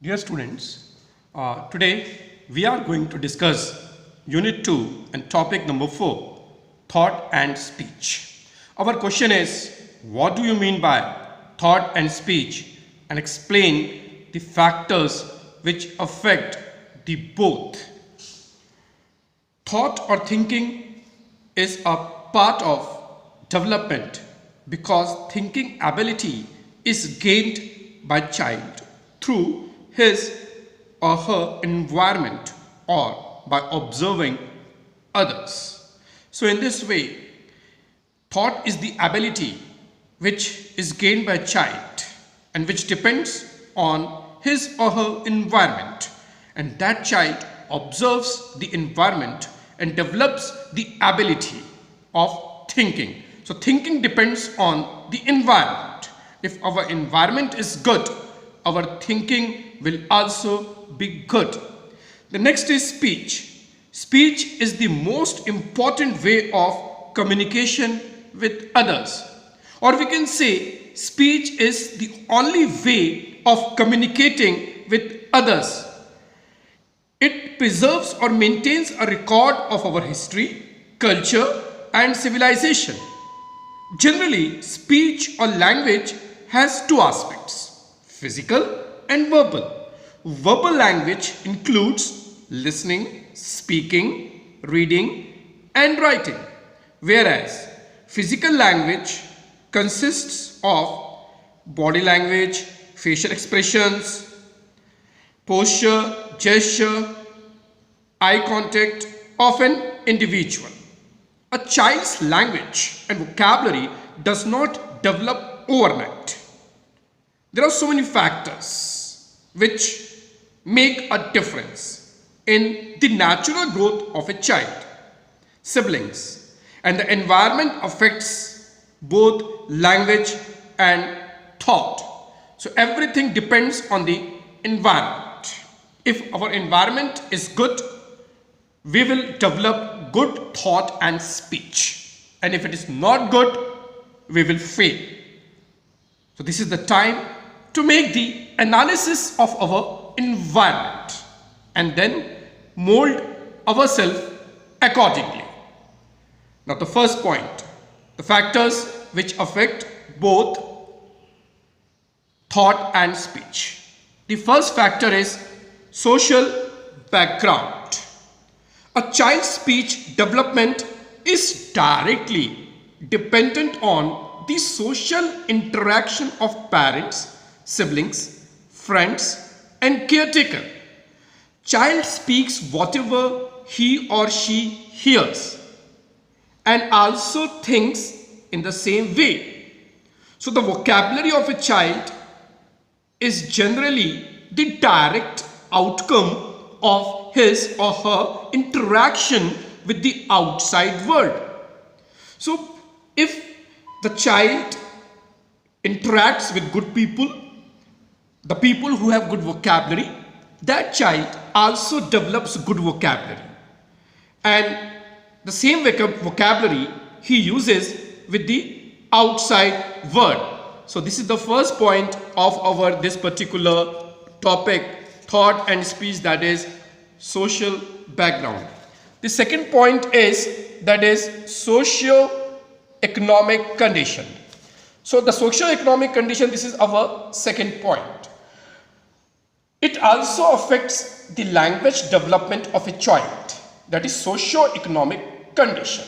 Dear students, today we are going to discuss Unit 2 and topic number 4, Thought and Speech. Our question is, what do you mean by thought and speech, and explain the factors which affect the both. Thought or thinking is a part of development because thinking ability is gained by child through his or her environment or by observing others. So in this way, thought is the ability which is gained by a child and which depends on his or her environment, and that child observes the environment and develops the ability of thinking. So thinking depends on the environment. If our environment is good, our thinking will also be good. The next is speech. Speech is the most important way of communication with others. Or we can say speech is the only way of communicating with others. It preserves or maintains a record of our history, culture, and civilization. Generally, speech or language has two aspects: physical and verbal. Verbal language includes listening, speaking, reading, and writing, whereas physical language consists of body language, facial expressions, posture, gesture, eye contact of an individual. A child's language and vocabulary does not develop overnight. There are so many factors which make a difference in the natural growth of a child. Siblings and the environment affects both language and thought. So everything depends on the environment. If our environment is good, we will develop good thought and speech. And if it is not good, we will fail. So this is the time to make the analysis of our environment and then mold ourselves accordingly. Now the first point, the factors which affect both thought and speech. The first factor is social background. A child's speech development is directly dependent on the social interaction of parents, siblings, friends, and caretaker. Child speaks whatever he or she hears and also thinks in the same way. So the vocabulary of a child is generally the direct outcome of his or her interaction with the outside world. So if the child interacts with good people, the people who have good vocabulary, that child also develops good vocabulary. And the same vocabulary he uses with the outside world. So this is the first point of our this particular topic, thought and speech, that is social background. The second point is socio-economic condition. So the socio-economic condition, this is our second point. It also affects the language development of a child, that is socio-economic condition.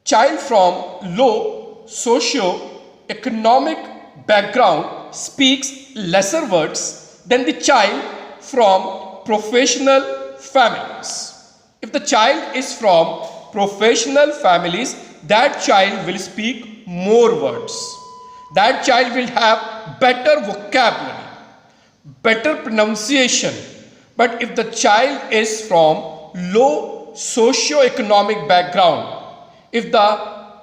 Child from low socio-economic background speaks lesser words than the child from professional families. If the child is from professional families, that child will speak more words. That child will have better vocabulary, better pronunciation. But if the child is from low socio-economic background, if the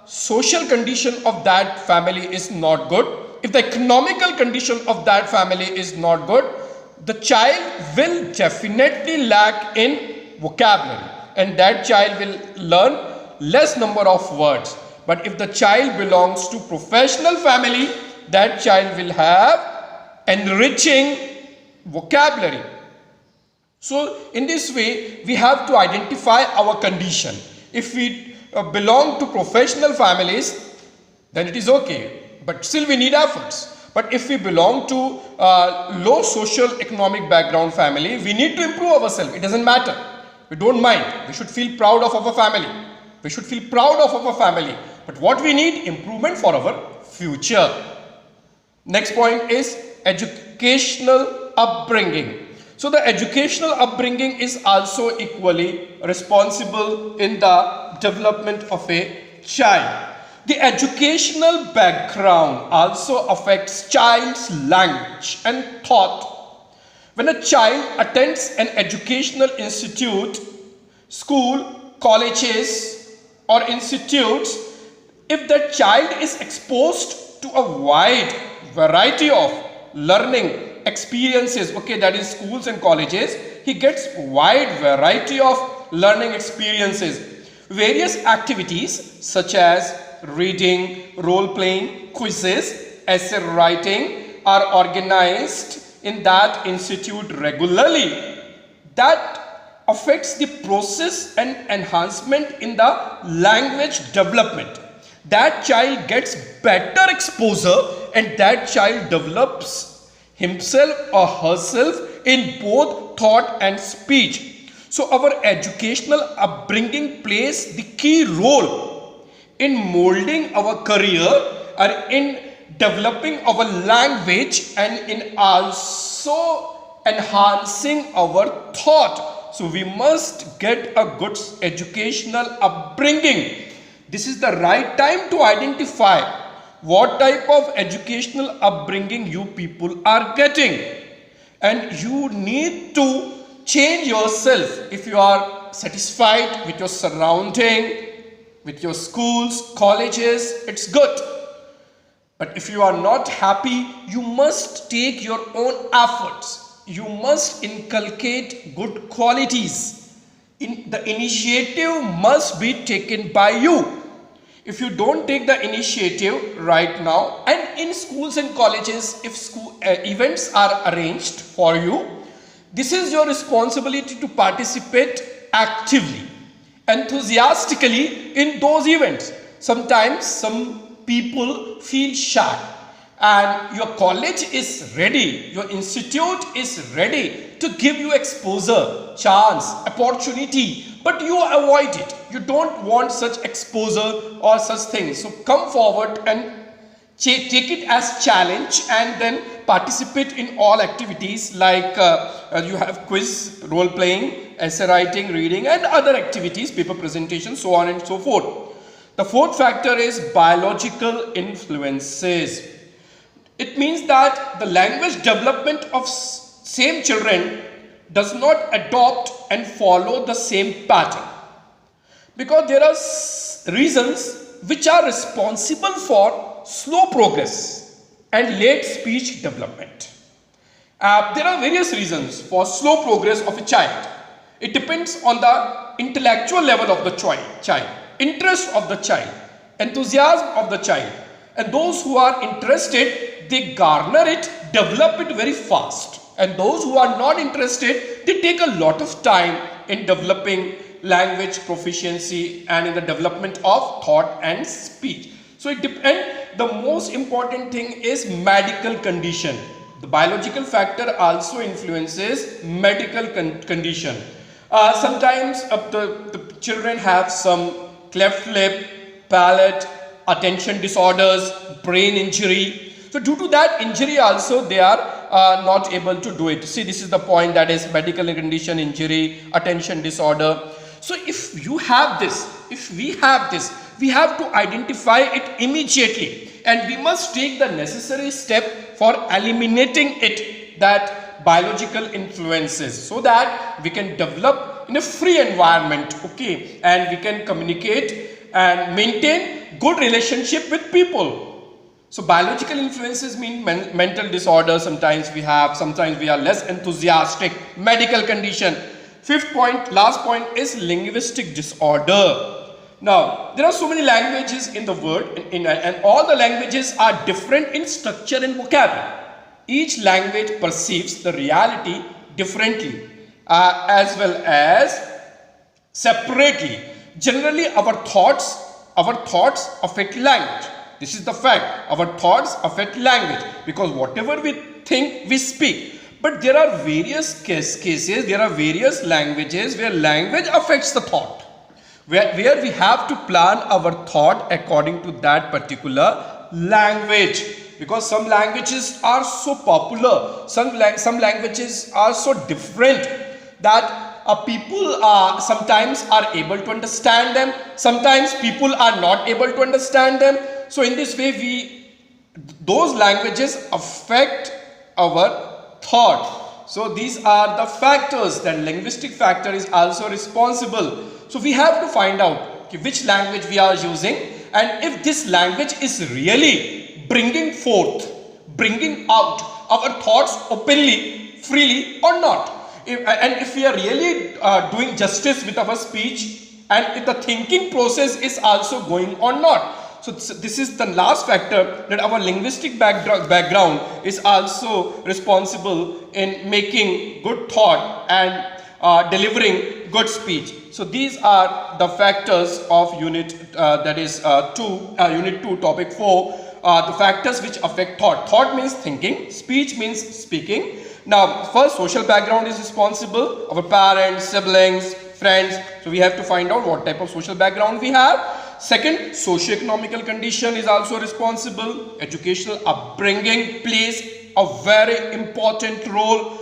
social condition of that family is not good, if the economical condition of that family is not good, the child will definitely lack in vocabulary and that child will learn less number of words. But if the child belongs to professional family, that child will have enriching vocabulary. So in this way, we have to identify our condition. If we belong to professional families, then it is okay, but still we need efforts. But if we belong to low social economic background family, we need to improve ourselves. It doesn't matter. We don't mind. We should feel proud of our family. We should feel proud of our family. But what we need? Improvement for our future. Next point is educational upbringing. So the educational upbringing is also equally responsible in the development of a child. The educational background also affects child's language and thought. When a child attends an educational institute, school, colleges or institutes, if the child is exposed to a wide variety of learning experiences, okay, that is schools and colleges, he gets wide variety of learning experiences. Various activities such as reading, role playing, quizzes, essay writing are organized in that institute regularly. That affects the process and enhancement in the language development. That child gets better exposure and that child develops himself or herself in both thought and speech. So our educational upbringing plays the key role in molding our career or in developing our language and in also enhancing our thought. So we must get a good educational upbringing. This is the right time to identify what type of educational upbringing you people are getting. And you need to change yourself. If you are satisfied with your surrounding, with your schools, colleges, it's good. But if you are not happy, you must take your own efforts. You must inculcate good qualities. The initiative must be taken by you. If you don't take the initiative right now, and in schools and colleges, if school events are arranged for you, this is your responsibility to participate actively, enthusiastically in those events. Sometimes some people feel shy, and your college is ready, your institute is ready to give you exposure, chance, opportunity, but you avoid it. You don't want such exposure or such things. So come forward and take it as challenge and then participate in all activities like you have quiz, role playing, essay writing, reading and other activities, paper presentation, so on and so forth. The fourth factor is biological influences. It means that the language development of same children does not adopt and follow the same pattern, because there are reasons which are responsible for slow progress and late speech development. There are various reasons for slow progress of a child. It depends on the intellectual level of the child, interest of the child, enthusiasm of the child, and those who are interested, they garner it, develop it very fast. And those who are not interested, they take a lot of time in developing language proficiency and in the development of thought and speech. So it depends. The most important thing is medical condition. The biological factor also influences medical condition. Sometimes the children have some cleft lip, palate, attention disorders, brain injury. So due to that injury also they are not able to do it. See, this is the point, that is medical condition, injury, attention disorder. So if you have this, if we have this, we have to identify it immediately and we must take the necessary step for eliminating it, that biological influences, so that we can develop in a free environment, okay, and we can communicate and maintain good relationship with people. So biological influences mean mental disorders sometimes we have, sometimes we are less enthusiastic, medical condition. Fifth point, last point is linguistic disorder. Now, there are so many languages in the world and all the languages are different in structure and vocabulary. Each language perceives the reality differently as well as separately. Generally, our thoughts affect language. This is the fact. Our thoughts affect language because whatever we think, we speak. But there are various cases, there are various languages where language affects the thought. Where we have to plan our thought according to that particular language, because some languages are so popular, some languages are so different that people sometimes are able to understand them, sometimes people are not able to understand them. So in this way, those languages affect our thought. So these are the factors. That linguistic factor is also responsible. So we have to find out which language we are using, and if this language is really bringing forth, bringing out our thoughts openly, freely or not. And if we are really doing justice with our speech, and if the thinking process is also going on not. So this is the last factor, that our linguistic background is also responsible in making good thought and delivering good speech. So these are the factors of unit unit 2 topic 4, the factors which affect thought. Thought means thinking, speech means speaking. Now first, social background is responsible, our parents, siblings, friends. So we have to find out what type of social background we have. Second, socio-economical condition is also responsible. Educational upbringing plays a very important role.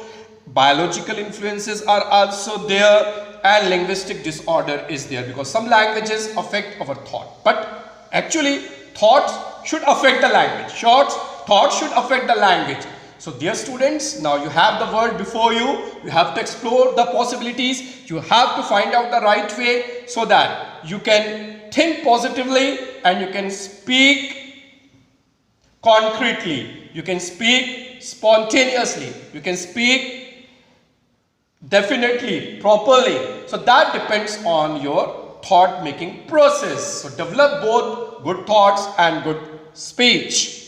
Biological influences are also there, and linguistic disorder is there, because some languages affect our thought, but actually thoughts should affect the language. Thoughts should affect the language. So dear students, now you have the world before you. You have to explore the possibilities. You have to find out the right way so that you can think positively and you can speak concretely. You can speak spontaneously. You can speak definitely, properly. So that depends on your thought making process. So develop both good thoughts and good speech.